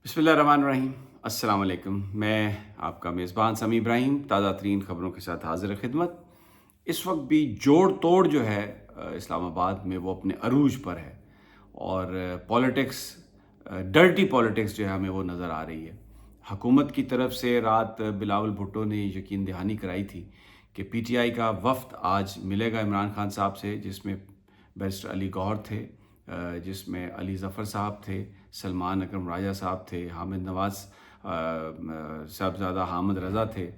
بسم اللہ الرحمن الرحیم۔ السلام علیکم۔ میں آپ کا میزبان سمیع ابراہیم تازہ ترین خبروں کے ساتھ حاضر خدمت۔ اس وقت بھی جوڑ توڑ جو ہے اسلام آباد میں وہ اپنے عروج پر ہے، اور پولیٹکس، ڈرٹی پولیٹکس جو ہے ہمیں وہ نظر آ رہی ہے۔ حکومت کی طرف سے رات بلاول بھٹو نے یقین دہانی کرائی تھی کہ پی ٹی آئی کا وفد آج ملے گا عمران خان صاحب سے، جس میں بیرسٹر علی گوہر تھے، جس میں علی ظفر صاحب تھے، سلمان اکرم راجہ صاحب تھے، حامد نواز صاحبزادہ حامد رضا تھے،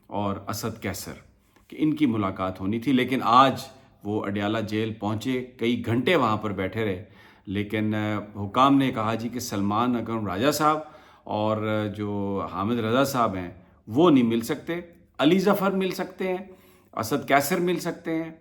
اور اسد کیسر، کہ ان کی ملاقات ہونی تھی۔ لیکن آج وہ اڈیالہ جیل پہنچے، کئی گھنٹے وہاں پر بیٹھے رہے، لیکن حکام نے کہا جی کہ سلمان اکرم راجہ صاحب اور جو حامد رضا صاحب ہیں وہ نہیں مل سکتے، علی ظفر مل سکتے ہیں، اسد کیسر مل سکتے ہیں،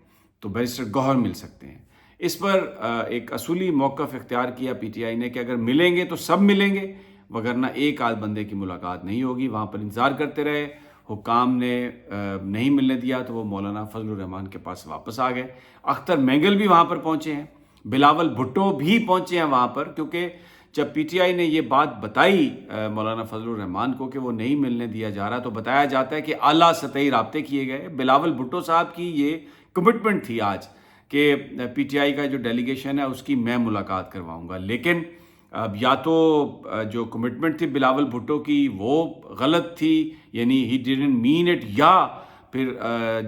تو بیرسٹر گوہر مل سکتے ہیں۔ اس پر ایک اصولی موقف اختیار کیا پی ٹی آئی نے کہ اگر ملیں گے تو سب ملیں گے، وگرنہ ایک آدھ بندے کی ملاقات نہیں ہوگی۔ وہاں پر انتظار کرتے رہے، حکام نے نہیں ملنے دیا تو وہ مولانا فضل الرحمان کے پاس واپس آ گئے۔ اختر مینگل بھی وہاں پر پہنچے ہیں، بلاول بھٹو بھی پہنچے ہیں وہاں پر، کیونکہ جب پی ٹی آئی نے یہ بات بتائی مولانا فضل الرحمان کو کہ وہ نہیں ملنے دیا جا رہا، تو بتایا جاتا ہے کہ اعلیٰ سطحی رابطے کیے گئے۔ بلاول بھٹو صاحب کی یہ کمٹمنٹ تھی آج کہ پی ٹی آئی کا جو ڈیلیگیشن ہے اس کی میں ملاقات کرواؤں گا، لیکن اب یا تو جو کمٹمنٹ تھی بلاول بھٹو کی وہ غلط تھی، یعنی ہی ڈیڈنٹ مین اٹ، یا پھر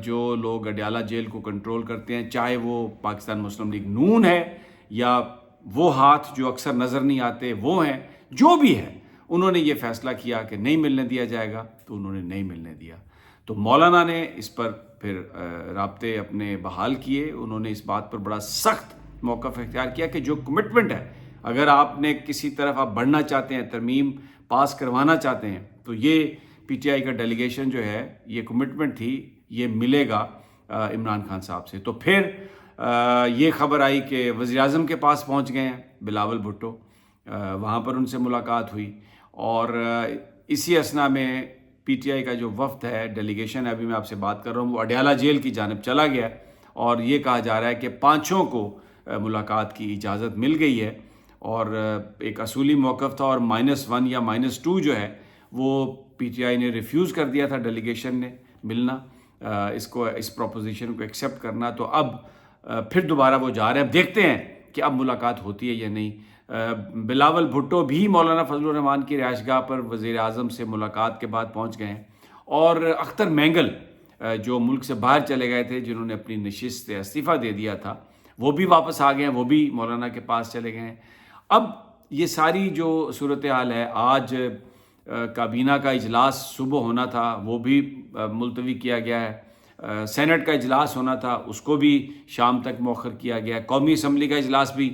جو لوگ اڈیالہ جیل کو کنٹرول کرتے ہیں، چاہے وہ پاکستان مسلم لیگ نون ہے یا وہ ہاتھ جو اکثر نظر نہیں آتے وہ ہیں، جو بھی ہے، انہوں نے یہ فیصلہ کیا کہ نہیں ملنے دیا جائے گا، تو انہوں نے نہیں ملنے دیا۔ تو مولانا نے اس پر پھر رابطے اپنے بحال کیے۔ انہوں نے اس بات پر بڑا سخت موقف اختیار کیا کہ جو کمٹمنٹ ہے، اگر آپ نے کسی طرف آپ بڑھنا چاہتے ہیں، ترمیم پاس کروانا چاہتے ہیں، تو یہ پی ٹی آئی کا ڈیلیگیشن جو ہے، یہ کمٹمنٹ تھی، یہ ملے گا عمران خان صاحب سے۔ تو پھر یہ خبر آئی کہ وزیر اعظم کے پاس پہنچ گئے ہیں بلاول بھٹو، وہاں پر ان سے ملاقات ہوئی، اور اسی اثنا میں پی ٹی آئی کا جو وفد ہے، ڈیلیگیشن ہے، ابھی میں آپ سے بات کر رہا ہوں، وہ اڈیالہ جیل کی جانب چلا گیا، اور یہ کہا جا رہا ہے کہ پانچوں کو ملاقات کی اجازت مل گئی ہے، اور ایک اصولی موقف تھا، اور -1 یا -2 جو ہے وہ پی ٹی آئی نے ریفیوز کر دیا تھا ڈیلیگیشن نے ملنا، اس پروپوزیشن کو ایکسیپٹ کرنا۔ تو اب پھر دوبارہ وہ جا رہے ہیں، اب دیکھتے ہیں کہ اب ملاقات ہوتی ہے یا نہیں۔ بلاول بھٹو بھی مولانا فضل الرحمان کی رہائش گاہ پر وزیر اعظم سے ملاقات کے بعد پہنچ گئے ہیں، اور اختر مینگل جو ملک سے باہر چلے گئے تھے، جنہوں نے اپنی نشست سے استعفیٰ دے دیا تھا، وہ بھی واپس آ گئے ہیں، وہ بھی مولانا کے پاس چلے گئے ہیں۔ اب یہ ساری جو صورتحال ہے، آج کابینہ کا اجلاس صبح ہونا تھا، وہ بھی ملتوی کیا گیا ہے، سینٹ کا اجلاس ہونا تھا، اس کو بھی شام تک مؤخر کیا گیا ہے، قومی اسمبلی کا اجلاس بھی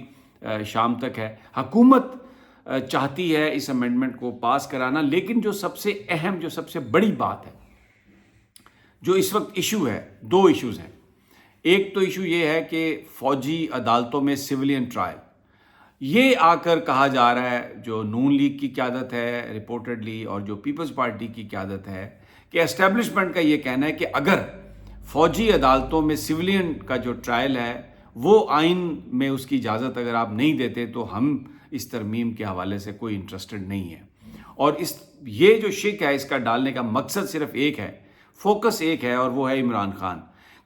شام تک ہے۔ حکومت چاہتی ہے اس امینڈمنٹ کو پاس کرانا، لیکن جو سب سے اہم، جو سب سے بڑی بات ہے، جو اس وقت ایشو ہے، دو ایشوز ہیں۔ ایک تو ایشو یہ ہے کہ فوجی عدالتوں میں سویلین ٹرائل، یہ آ کر کہا جا رہا ہے، جو نون لیگ کی قیادت ہے رپورٹڈلی، اور جو پیپلز پارٹی کی قیادت ہے، کہ اسٹیبلشمنٹ کا یہ کہنا ہے کہ اگر فوجی عدالتوں میں سویلین کا جو ٹرائل ہے، وہ آئین میں اس کی اجازت اگر آپ نہیں دیتے، تو ہم اس ترمیم کے حوالے سے کوئی انٹرسٹڈ نہیں ہے۔ اور یہ جو شک ہے، اس کا ڈالنے کا مقصد صرف ایک ہے، فوکس ایک ہے، اور وہ ہے عمران خان۔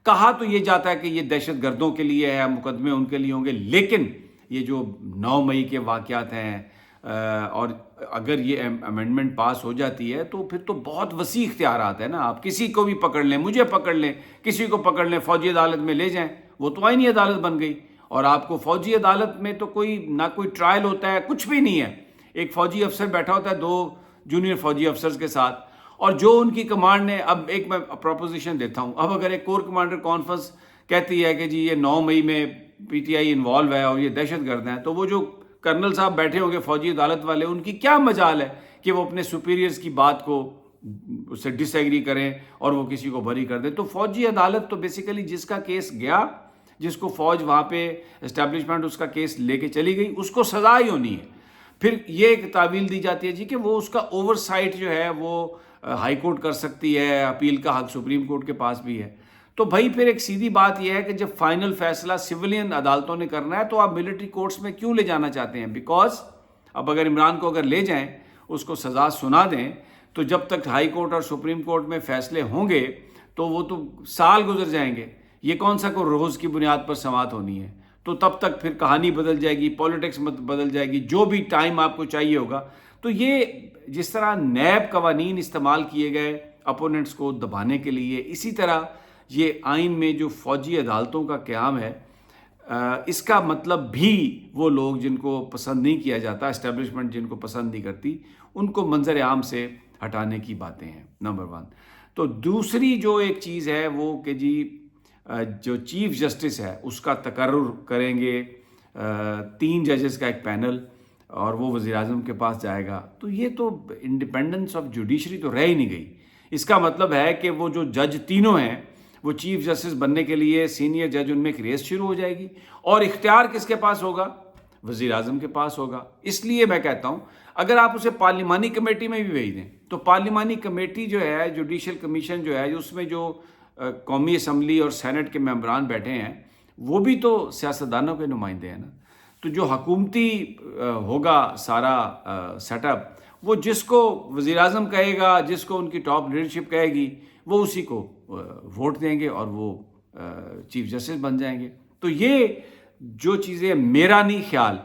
کہا تو یہ جاتا ہے کہ یہ دہشت گردوں کے لیے ہے، مقدمے ان کے لیے ہوں گے، لیکن یہ جو 9 مئی کے واقعات ہیں، اور اگر یہ امینڈمنٹ پاس ہو جاتی ہے، تو پھر تو بہت وسیع اختیارات ہیں نا، آپ کسی کو بھی پکڑ لیں، مجھے پکڑ لیں، کسی کو پکڑ لیں، فوجی عدالت میں لے جائیں، وہ تو آئینی عدالت بن گئی، اور آپ کو فوجی عدالت میں تو نہ کوئی ٹرائل ہوتا ہے، کچھ بھی نہیں ہے۔ ایک فوجی افسر بیٹھا ہوتا ہے 2 جونیئر فوجی افسرز کے ساتھ، اور جو ان کی کمانڈ نے، اب ایک میں پروپوزیشن دیتا ہوں، اب اگر ایک کور کمانڈر کانفرنس کہتی ہے کہ جی یہ 9 مئی میں پی ٹی آئی انوالو ہے اور یہ دہشت گرد ہیں، تو وہ جو کرنل صاحب بیٹھے ہوں گے فوجی عدالت والے، ان کی کیا مجال ہے کہ وہ اپنے سپیریئرز کی بات کو اس سے ڈس ایگری کریں اور وہ کسی کو بری کر دیں؟ تو فوجی عدالت تو بیسیکلی جس کا کیس گیا، جس کو فوج وہاں پہ اسٹیبلشمنٹ اس کا کیس لے کے چلی گئی، اس کو سزا ہی ہونی ہے۔ پھر یہ ایک تعویل دی جاتی ہے جی کہ وہ اس کا اوور سائٹ جو ہے وہ ہائی کورٹ کر سکتی ہے، اپیل کا حق سپریم کورٹ کے پاس بھی ہے۔ تو بھائی پھر ایک سیدھی بات یہ ہے کہ جب فائنل فیصلہ سویلین عدالتوں نے کرنا ہے، تو آپ ملٹری کورٹس میں کیوں لے جانا چاہتے ہیں؟ بیکاز اب اگر عمران کو اگر لے جائیں، اس کو سزا سنا دیں تو جب تک ہائی کورٹ اور سپریم کورٹ میں فیصلے ہوں گے تو وہ تو سال گزر جائیں گے. یہ کون سا کوئی روز کی بنیاد پر سماعت ہونی ہے؟ تو تب تک پھر کہانی بدل جائے گی, پولیٹکس بدل جائے گی, جو بھی ٹائم آپ کو چاہیے ہوگا. تو یہ جس طرح نیب قوانین استعمال کیے گئے اپوننٹس کو دبانے کے لیے, اسی طرح یہ آئین میں جو فوجی عدالتوں کا قیام ہے, اس کا مطلب بھی وہ لوگ جن کو پسند نہیں کیا جاتا, اسٹیبلشمنٹ جن کو پسند نہیں کرتی, ان کو منظر عام سے ہٹانے کی باتیں ہیں, نمبر 1. تو دوسری جو ایک چیز ہے وہ کہ جی جو چیف جسٹس ہے اس کا تقرر کریں گے 3 ججز کا ایک پینل, اور وہ وزیر اعظم کے پاس جائے گا. تو یہ تو انڈیپینڈنس آف جوڈیشری تو رہ ہی نہیں گئی. اس کا مطلب ہے کہ وہ جو جج تینوں ہیں وہ چیف جسٹس بننے کے لیے سینئر جج ان میں ایک ریس شروع ہو جائے گی, اور اختیار کس کے پاس ہوگا؟ وزیر اعظم کے پاس ہوگا. اس لیے میں کہتا ہوں اگر آپ اسے پارلیمانی کمیٹی میں بھی بھیج دیں تو پارلیمانی کمیٹی جو ہے, جوڈیشل کمیشن جو ہے, اس میں جو قومی اسمبلی اور سینٹ کے ممبران بیٹھے ہیں وہ بھی تو سیاستدانوں کے نمائندے ہیں نا. تو جو حکومتی ہوگا سارا سیٹ اپ, وہ جس کو وزیر اعظم کہے گا, جس کو ان کی ٹاپ لیڈرشپ کہے گی, وہ اسی کو ووٹ دیں گے اور وہ چیف جسٹس بن جائیں گے. تو یہ جو چیزیں, میرا نہیں خیال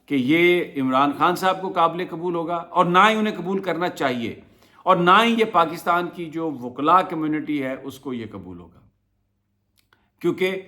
کہ یہ عمران خان صاحب کو قابل قبول ہوگا, اور نہ ہی انہیں قبول کرنا چاہیے, اور نہ ہی یہ پاکستان کی جو وکلاء کمیونٹی ہے اس کو یہ قبول ہوگا. کیونکہ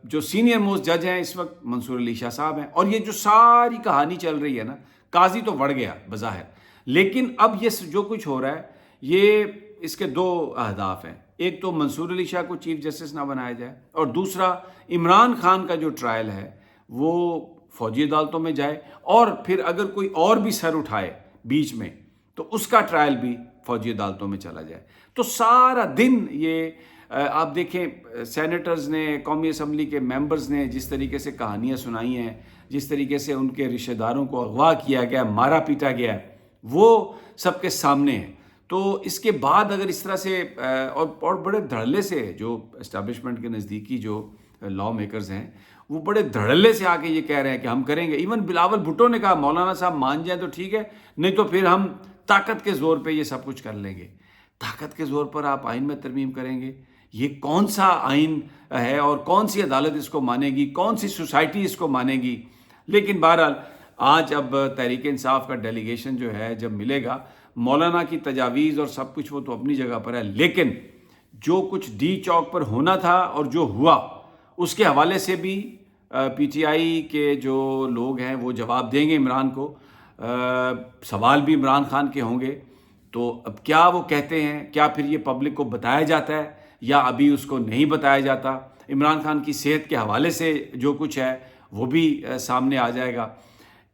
جو سینئر موسٹ جج ہیں اس وقت منصور علی شاہ صاحب ہیں, اور یہ جو ساری کہانی چل رہی ہے نا, قاضی تو بڑھ گیا بظاہر, لیکن اب یہ جو کچھ ہو رہا ہے یہ اس کے 2 اہداف ہیں. ایک تو منصور علی شاہ کو چیف جسٹس نہ بنایا جائے, اور دوسرا عمران خان کا جو ٹرائل ہے وہ فوجی عدالتوں میں جائے, اور پھر اگر کوئی اور بھی سر اٹھائے بیچ میں تو اس کا ٹرائل بھی فوجی عدالتوں میں چلا جائے. تو سارا دن یہ آپ دیکھیں سینیٹرز نے, قومی اسمبلی کے ممبرز نے جس طریقے سے کہانیاں سنائی ہیں, جس طریقے سے ان کے رشتہ داروں کو اغوا کیا گیا, مارا پیٹا گیا, وہ سب کے سامنے ہے. تو اس کے بعد اگر اس طرح سے اور بڑے دھڑلے سے جو اسٹیبلشمنٹ کے نزدیکی جو لا میکرز ہیں وہ بڑے دھڑلے سے آ کے یہ کہہ رہے ہیں کہ ہم کریں گے. ایون بلاول بھٹو نے کہا مولانا صاحب مان جائیں تو ٹھیک ہے, نہیں تو پھر ہم طاقت کے زور پہ یہ سب کچھ کر لیں گے. طاقت کے زور پر آپ آئین میں ترمیم کریں گے؟ یہ کون سا آئین ہے اور کون سی عدالت اس کو مانے گی, کون سی سوسائٹی اس کو مانے گی؟ لیکن بہرحال آج اب تحریک انصاف کا ڈیلیگیشن جو ہے جب ملے گا, مولانا کی تجاویز اور سب کچھ وہ تو اپنی جگہ پر ہے, لیکن جو کچھ ڈی چوک پر ہونا تھا اور جو ہوا اس کے حوالے سے بھی پی ٹی آئی کے جو لوگ ہیں وہ جواب دیں گے عمران کو, سوال بھی عمران خان کے ہوں گے. تو اب کیا وہ کہتے ہیں, کیا پھر یہ پبلک کو بتایا جاتا ہے یا ابھی اس کو نہیں بتایا جاتا؟ عمران خان کی صحت کے حوالے سے جو کچھ ہے وہ بھی سامنے آ جائے گا.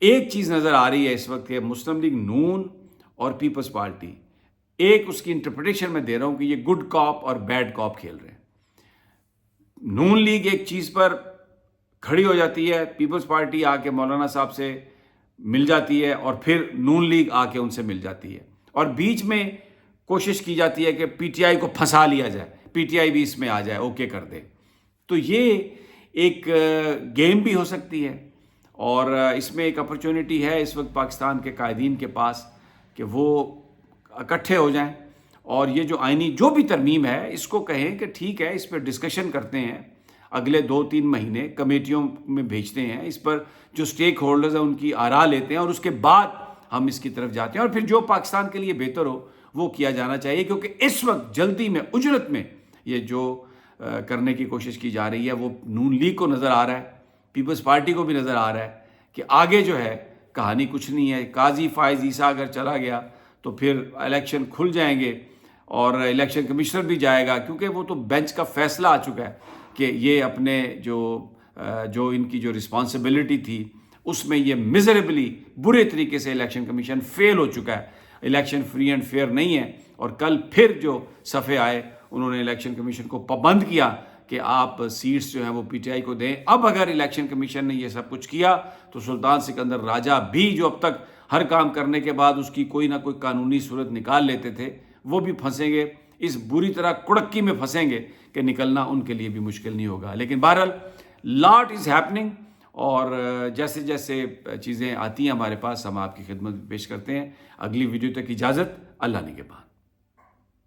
ایک چیز نظر آ رہی ہے اس وقت کہ مسلم لیگ نون اور پیپلز پارٹی, ایک اس کی انٹرپریٹیشن میں دے رہا ہوں کہ یہ گڈ کاپ اور بیڈ کاپ کھیل رہے ہیں. نون لیگ ایک چیز پر کھڑی ہو جاتی ہے, پیپلز پارٹی آ کے مولانا صاحب سے مل جاتی ہے, اور پھر نون لیگ آ کے ان سے مل جاتی ہے, اور بیچ میں کوشش کی جاتی ہے کہ پی ٹی آئی کو پھنسا لیا جائے, پی ٹی آئی بھی اس میں آ جائے, اوکے کر دے. تو یہ ایک گیم بھی ہو سکتی ہے, اور اس میں ایک اپرچونٹی ہے اس وقت پاکستان کے قائدین کے پاس کہ وہ اکٹھے ہو جائیں, اور یہ جو آئینی جو بھی ترمیم ہے اس کو کہیں کہ ٹھیک ہے اس پہ ڈسکشن کرتے ہیں, اگلے 2-3 مہینے کمیٹیوں میں بھیجتے ہیں, اس پر جو سٹیک ہولڈرز ہیں ان کی آراء لیتے ہیں, اور اس کے بعد ہم اس کی طرف جاتے ہیں, اور پھر جو پاکستان کے لیے بہتر ہو وہ کیا جانا چاہیے. کیونکہ اس وقت جلدی میں اجرت میں یہ جو کرنے کی کوشش کی جا رہی ہے وہ نون لیگ کو نظر آ رہا ہے, پیپلز پارٹی کو بھی نظر آ رہا ہے کہ آگے جو ہے کہانی کچھ نہیں ہے. قاضی فائز عیسیٰ اگر چلا گیا تو پھر الیکشن کھل جائیں گے, اور الیکشن کمشنر بھی جائے گا, کیونکہ وہ تو بینچ کا فیصلہ آ چکا ہے کہ یہ اپنے جو ان کی جو رسپانسبلٹی تھی اس میں یہ میزریبلی برے طریقے سے الیکشن کمیشن فیل ہو چکا ہے. الیکشن فری اینڈ فیئر نہیں ہے, اور کل پھر جو صفحے آئے انہوں نے الیکشن کمیشن کو پابند کیا کہ آپ سیٹس جو ہیں وہ پی ٹی آئی کو دیں. اب اگر الیکشن کمیشن نے یہ سب کچھ کیا تو سلطان سکندر راجہ بھی جو اب تک ہر کام کرنے کے بعد اس کی کوئی نہ کوئی قانونی صورت نکال لیتے تھے وہ بھی پھنسیں گے, اس بری طرح کڑکی میں پھنسیں گے کہ نکلنا ان کے لیے بھی مشکل نہیں ہوگا. لیکن بہرحال لاٹ از ہیپننگ, اور جیسے جیسے چیزیں آتی ہیں ہمارے پاس ہم آپ کی خدمت میں پیش کرتے ہیں. اگلی ویڈیو تک اجازت. اللہ نگہبان.